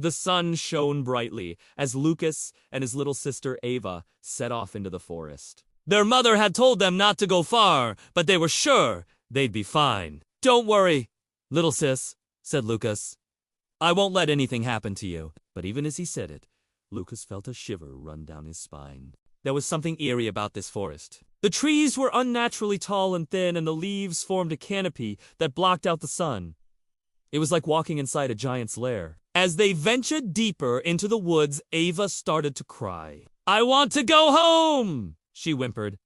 The sun shone brightly as Lucas and his little sister Ava set off into the forest. Their mother had told them not to go far, but they were sure they'd be fine. "Don't worry, little sis," said Lucas. "I won't let anything happen to you." But even as he said it, Lucas felt a shiver run down his spine. There was something eerie about this forest. The trees were unnaturally tall and thin, and the leaves formed a canopy that blocked out the sun. It was like walking inside a giant's lair. As they ventured deeper into the woods, Ava started to cry. "I want to go home," she whimpered.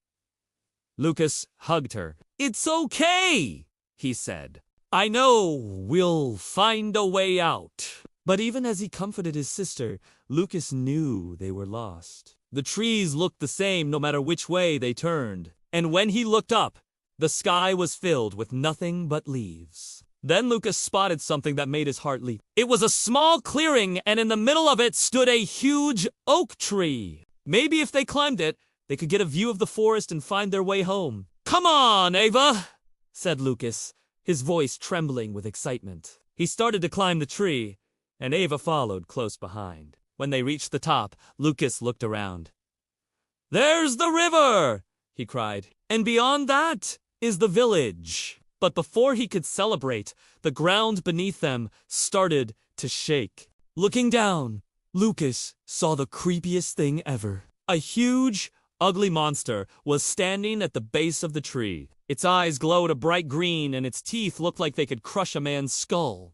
Lucas hugged her. "It's okay," he said. "I know we'll find a way out." But even as he comforted his sister, Lucas knew they were lost. The trees looked the same no matter which way they turned. And when he looked up, the sky was filled with nothing but leaves. Then Lucas spotted something that made his heart leap. It was a small clearing, and in the middle of it stood a huge oak tree. Maybe if they climbed it, they could get a view of the forest and find their way home. "Come on, Ava," said Lucas, his voice trembling with excitement. He started to climb the tree, and Ava followed close behind. When they reached the top, Lucas looked around. "There's the river!" he cried. "And beyond that is the village." But before he could celebrate, the ground beneath them started to shake. Looking down, Lucas saw the creepiest thing ever. A huge, ugly monster was standing at the base of the tree. Its eyes glowed a bright green, and its teeth looked like they could crush a man's skull.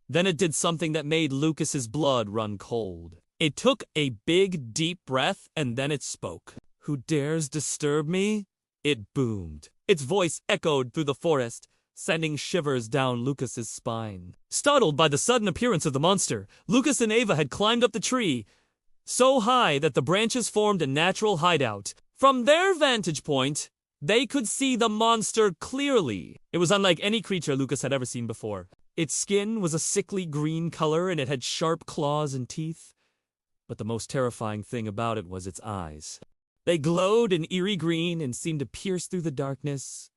Then it did something that made Lucas's blood run cold. It took a big, deep breath, and then it spoke. "Who dares disturb me?" it boomed. Its voice echoed through the forest, sending shivers down Lucas's spine. Startled by the sudden appearance of the monster, Lucas and Ava had climbed up the tree, so high that the branches formed a natural hideout. From their vantage point, they could see the monster clearly. It was unlike any creature Lucas had ever seen before. Its skin was a sickly green color, and it had sharp claws and teeth. But the most terrifying thing about it was its eyes. They glowed an eerie green and seemed to pierce through the darkness.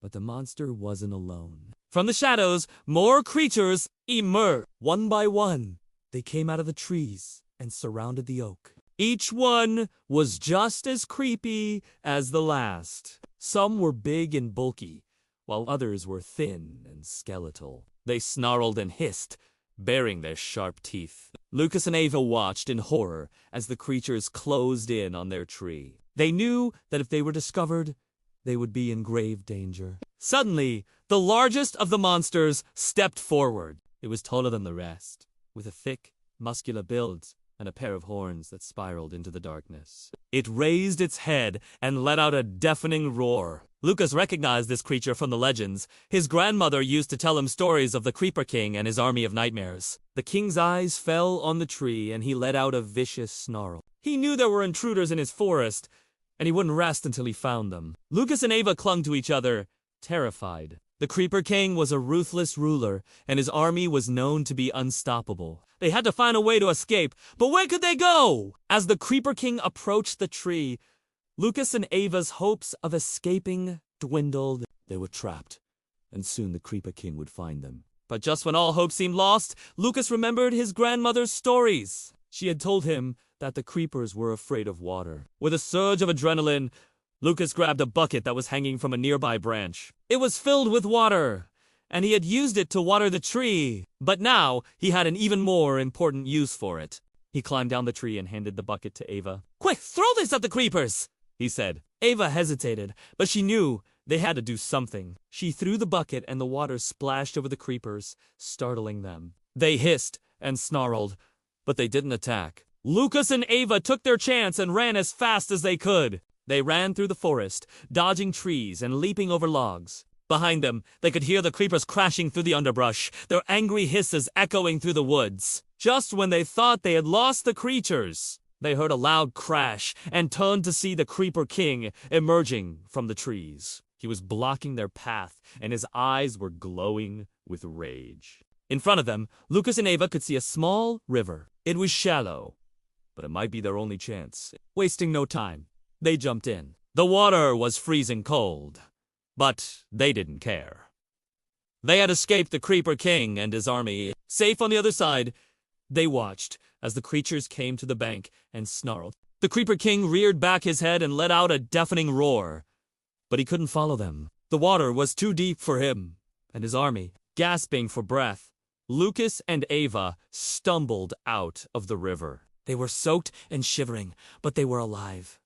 But the monster wasn't alone. From the shadows, more creatures emerged. One by one, they came out of the trees and surrounded the oak. Each one was just as creepy as the last. Some were big and bulky, while others were thin and skeletal. They snarled and hissed, baring their sharp teeth. Lucas and Ava watched in horror as the creatures closed in on their tree. They knew that if they were discovered, they would be in grave danger. Suddenly, the largest of the monsters stepped forward. It was taller than the rest, with a thick, muscular build and a pair of horns that spiraled into the darkness. It raised its head and let out a deafening roar. Lucas recognized this creature from the legends. His grandmother used to tell him stories of the Creeper King and his army of nightmares. The king's eyes fell on the tree, and he let out a vicious snarl. He knew there were intruders in his forest, and he wouldn't rest until he found them. Lucas and Ava clung to each other, terrified. The Creeper King was a ruthless ruler, and his army was known to be unstoppable. They had to find a way to escape, but where could they go? As the Creeper King approached the tree, Lucas and Ava's hopes of escaping dwindled. They were trapped, and soon the Creeper King would find them. But just when all hope seemed lost, Lucas remembered his grandmother's stories. She had told him that the creepers were afraid of water. With a surge of adrenaline, Lucas grabbed a bucket that was hanging from a nearby branch. It was filled with water, and he had used it to water the tree. But now he had an even more important use for it. He climbed down the tree and handed the bucket to Ava. "Quick, throw this at the creepers!" he said. Ava hesitated, but she knew they had to do something. She threw the bucket, and the water splashed over the creepers, startling them. They hissed and snarled, but they didn't attack. Lucas and Ava took their chance and ran as fast as they could. They ran through the forest, dodging trees and leaping over logs. Behind them, they could hear the creepers crashing through the underbrush, their angry hisses echoing through the woods. Just when they thought they had lost the creatures, they heard a loud crash and turned to see the Creeper King emerging from the trees. He was blocking their path, and his eyes were glowing with rage. In front of them, Lucas and Ava could see a small river. It was shallow, but it might be their only chance. Wasting no time, they jumped in. The water was freezing cold, but they didn't care. They had escaped the Creeper King and his army. Safe on the other side, They watched as the creatures came to the bank and snarled. The Creeper King reared back his head and let out a deafening roar. But he couldn't follow them. The water was too deep for him and his army. Gasping for breath, Lucas and Ava stumbled out of the river. They were soaked and shivering, but they were alive.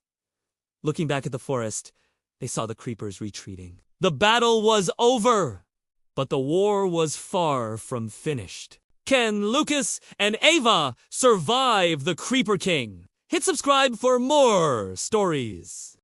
Looking back at the forest, they saw the creepers retreating. The battle was over, but the war was far from finished. Can Lucas and Ava survive the Creeper King? Hit subscribe for more stories.